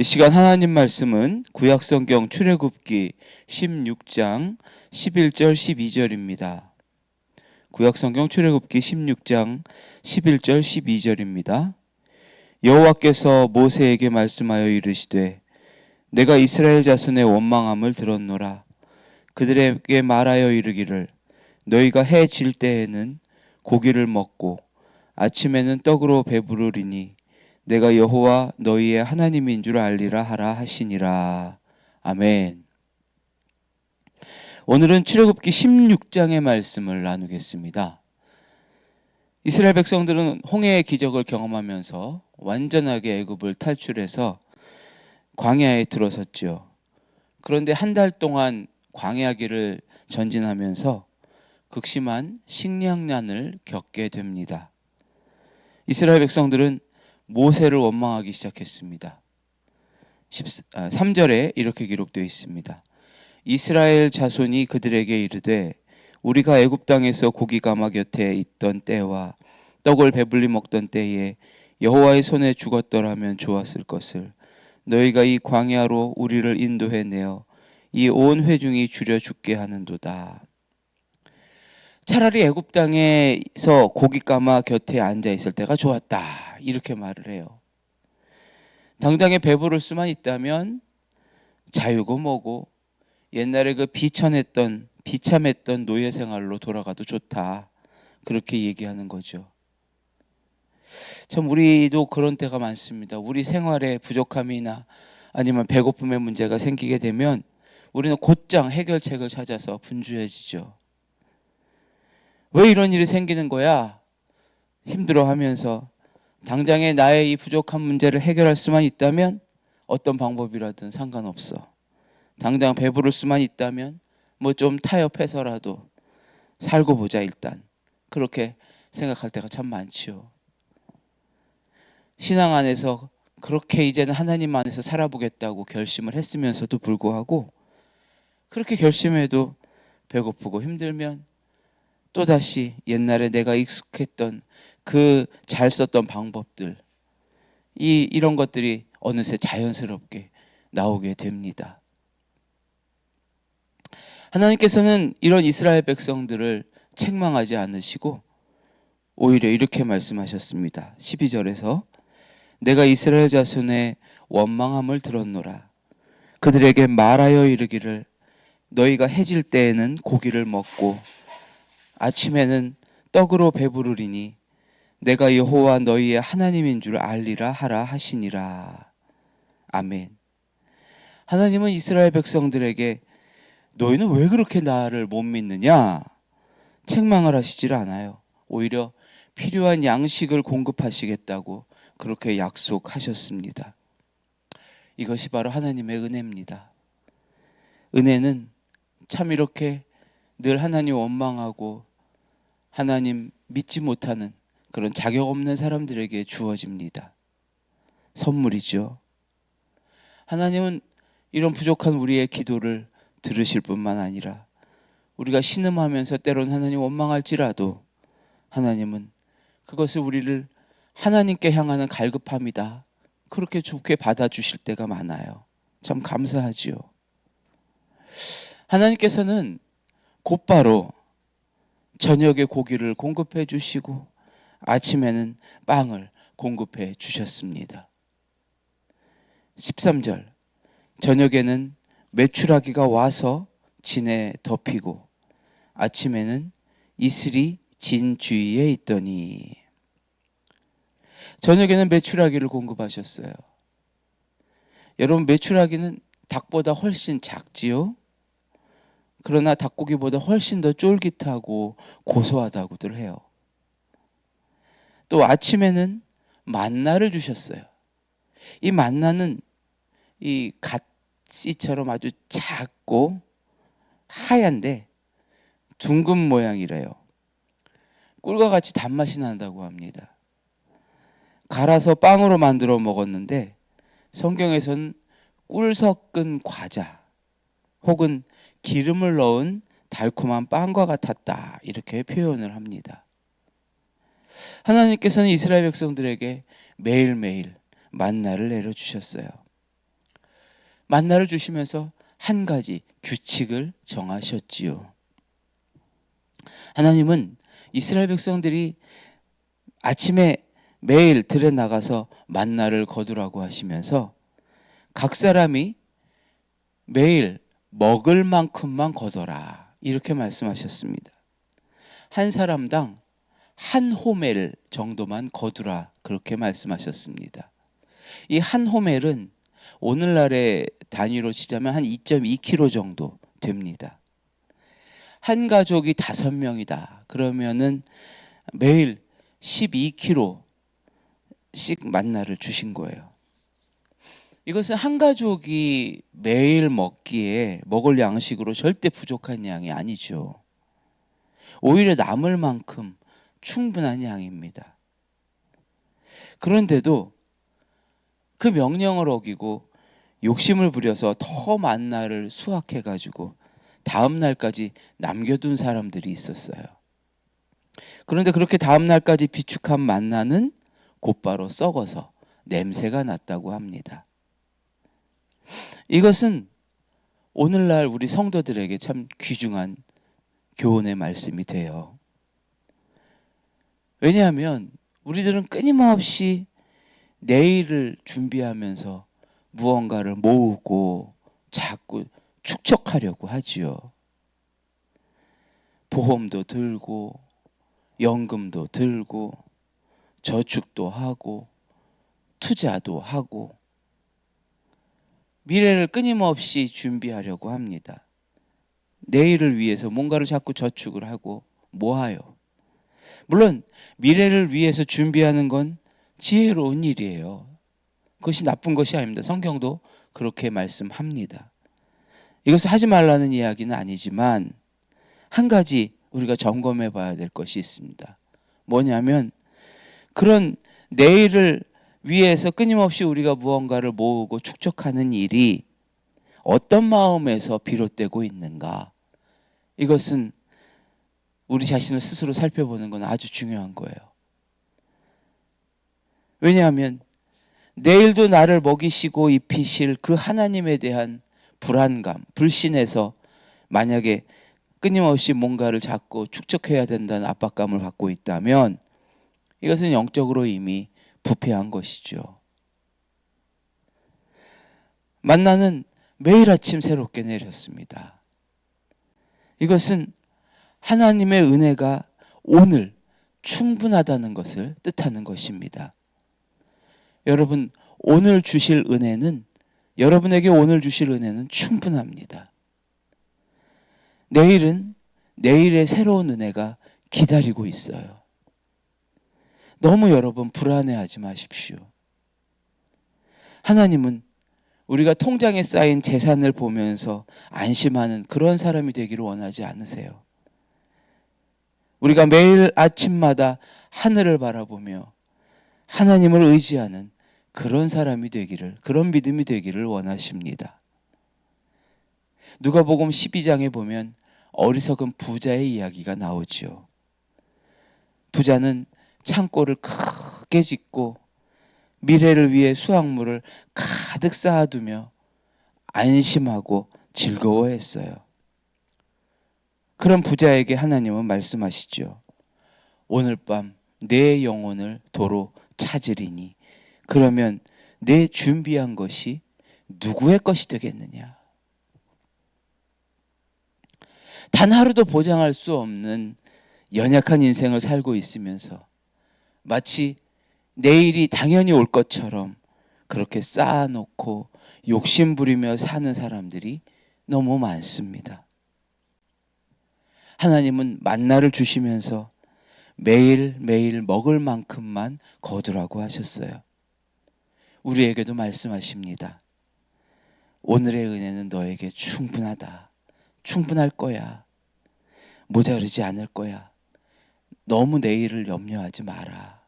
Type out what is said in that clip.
이 시간 하나님 말씀은 구약성경 출애굽기 16장 11절 12절입니다. 구약성경 출애굽기 16장 11절 12절입니다. 여호와께서 모세에게 말씀하여 이르시되 내가 이스라엘 자손의 원망함을 들었노라. 그들에게 말하여 이르기를 너희가 해 질 때에는 고기를 먹고 아침에는 떡으로 배부르리니 내가 여호와 너희의 하나님인 줄 알리라 하라 하시니라. 아멘. 오늘은 출애굽기 16장의 말씀을 나누겠습니다. 이스라엘 백성들은 홍해의 기적을 경험하면서 완전하게 애굽을 탈출해서 광야에 들어섰죠. 그런데 한 달 동안 광야 길을 전진하면서 극심한 식량난을 겪게 됩니다. 이스라엘 백성들은 모세를 원망하기 시작했습니다. 3절에 이렇게 기록되어 있습니다. 이스라엘 자손이 그들에게 이르되 우리가 애굽 땅에서 고기 가마 곁에 있던 때와 떡을 배불리 먹던 때에 여호와의 손에 죽었더라면 좋았을 것을 너희가 이 광야로 우리를 인도해 내어 이 온 회중이 줄여 죽게 하는도다. 차라리 애굽 땅에서 고기 가마 곁에 앉아 있을 때가 좋았다. 이렇게 말을 해요. 당장에 배부를 수만 있다면 자유고 뭐고 옛날에 그 비참했던 노예 생활로 돌아가도 좋다. 그렇게 얘기하는 거죠. 참 우리도 그런 때가 많습니다. 우리 생활에 부족함이나 아니면 배고픔의 문제가 생기게 되면 우리는 곧장 해결책을 찾아서 분주해지죠. 왜 이런 일이 생기는 거야? 힘들어하면서 당장에 나의 이 부족한 문제를 해결할 수만 있다면 어떤 방법이라든 상관없어. 당장 배부를 수만 있다면 뭐 좀 타협해서라도 살고 보자 일단. 그렇게 생각할 때가 참 많지요. 신앙 안에서 그렇게 이제는 하나님 안에서 살아보겠다고 결심을 했으면서도 불구하고 그렇게 결심해도 배고프고 힘들면 또다시 옛날에 내가 익숙했던 그 잘 썼던 방법들 이런 것들이 어느새 자연스럽게 나오게 됩니다. 하나님께서는 이런 이스라엘 백성들을 책망하지 않으시고 오히려 이렇게 말씀하셨습니다. 12절에서 내가 이스라엘 자손의 원망함을 들었노라. 그들에게 말하여 이르기를 너희가 해질 때에는 고기를 먹고 아침에는 떡으로 배부르리니 내가 여호와 너희의 하나님인 줄 알리라 하라 하시니라. 아멘. 하나님은 이스라엘 백성들에게 너희는 왜 그렇게 나를 못 믿느냐? 책망을 하시질 않아요. 오히려 필요한 양식을 공급하시겠다고 그렇게 약속하셨습니다. 이것이 바로 하나님의 은혜입니다. 은혜는 참 이렇게 늘 하나님 원망하고 하나님 믿지 못하는 그런 자격 없는 사람들에게 주어집니다. 선물이죠. 하나님은 이런 부족한 우리의 기도를 들으실 뿐만 아니라 우리가 신음하면서 때로는 하나님 원망할지라도 하나님은 그것을 우리를 하나님께 향하는 갈급함이다. 그렇게 좋게 받아주실 때가 많아요. 참 감사하지요. 하나님께서는 곧바로 저녁에 고기를 공급해 주시고 아침에는 빵을 공급해 주셨습니다. 13절 저녁에는 메추라기가 와서 진에 덮이고 아침에는 이슬이 진 주위에 있더니 저녁에는 메추라기를 공급하셨어요. 여러분 메추라기는 닭보다 훨씬 작지요? 그러나 닭고기보다 훨씬 더 쫄깃하고 고소하다고들 해요. 또 아침에는 만나를 주셨어요. 이 만나는 이 갓씨처럼 아주 작고 하얀데 둥근 모양이래요. 꿀과 같이 단맛이 난다고 합니다. 갈아서 빵으로 만들어 먹었는데 성경에서는 꿀 섞은 과자 혹은 기름을 넣은 달콤한 빵과 같았다 이렇게 표현을 합니다. 하나님께서는 이스라엘 백성들에게 매일매일 만나를 내려주셨어요. 만나를 주시면서 한 가지 규칙을 정하셨지요. 하나님은 이스라엘 백성들이 아침에 매일 들에 나가서 만나를 거두라고 하시면서 각 사람이 매일 먹을 만큼만 거둬라, 이렇게 말씀하셨습니다. 한 사람당 한 호멜 정도만 거두라, 그렇게 말씀하셨습니다. 이 한 호멜은 오늘날의 단위로 치자면 한 2.2kg 정도 됩니다. 한 가족이 5명이다 그러면은 매일 12kg씩 만나를 주신 거예요. 이것은 한 가족이 매일 먹기에 먹을 양식으로 절대 부족한 양이 아니죠. 오히려 남을 만큼 충분한 양입니다. 그런데도 그 명령을 어기고 욕심을 부려서 더 만나를 수확해가지고 다음 날까지 남겨둔 사람들이 있었어요. 그런데 그렇게 다음 날까지 비축한 만나는 곧바로 썩어서 냄새가 났다고 합니다. 이것은 오늘날 우리 성도들에게 참 귀중한 교훈의 말씀이 돼요. 왜냐하면 우리들은 끊임없이 내일을 준비하면서 무언가를 모으고 자꾸 축적하려고 하지요. 보험도 들고 연금도 들고 저축도 하고 투자도 하고 미래를 끊임없이 준비하려고 합니다. 내일을 위해서 뭔가를 자꾸 저축을 하고 모아요. 물론 미래를 위해서 준비하는 건 지혜로운 일이에요. 그것이 나쁜 것이 아닙니다. 성경도 그렇게 말씀합니다. 이것을 하지 말라는 이야기는 아니지만 한 가지 우리가 점검해 봐야 될 것이 있습니다. 뭐냐면 그런 내일을 위해서 끊임없이 우리가 무언가를 모으고 축적하는 일이 어떤 마음에서 비롯되고 있는가, 이것은 우리 자신을 스스로 살펴보는 건 아주 중요한 거예요. 왜냐하면 내일도 나를 먹이시고 입히실 그 하나님에 대한 불안감, 불신에서 만약에 끊임없이 뭔가를 자꾸 축적해야 된다는 압박감을 갖고 있다면 이것은 영적으로 이미 부패한 것이죠. 만나는 매일 아침 새롭게 내렸습니다. 이것은 하나님의 은혜가 오늘 충분하다는 것을 뜻하는 것입니다. 여러분, 오늘 주실 은혜는, 여러분에게 오늘 주실 은혜는 충분합니다. 내일은 내일의 새로운 은혜가 기다리고 있어요. 너무 여러분 불안해하지 마십시오. 하나님은 우리가 통장에 쌓인 재산을 보면서 안심하는 그런 사람이 되기를 원하지 않으세요. 우리가 매일 아침마다 하늘을 바라보며 하나님을 의지하는 그런 사람이 되기를, 그런 믿음이 되기를 원하십니다. 누가복음 12장에 보면 어리석은 부자의 이야기가 나오지요. 부자는 창고를 크게 짓고 미래를 위해 수확물을 가득 쌓아두며 안심하고 즐거워했어요. 그런 부자에게 하나님은 말씀하시죠. 오늘 밤 내 영혼을 도로 찾으리니 그러면 내 준비한 것이 누구의 것이 되겠느냐. 단 하루도 보장할 수 없는 연약한 인생을 살고 있으면서 마치 내일이 당연히 올 것처럼 그렇게 쌓아놓고 욕심부리며 사는 사람들이 너무 많습니다. 하나님은 만나를 주시면서 매일매일 먹을 만큼만 거두라고 하셨어요. 우리에게도 말씀하십니다. 오늘의 은혜는 너에게 충분하다. 충분할 거야. 모자르지 않을 거야. 너무 내일을 염려하지 마라.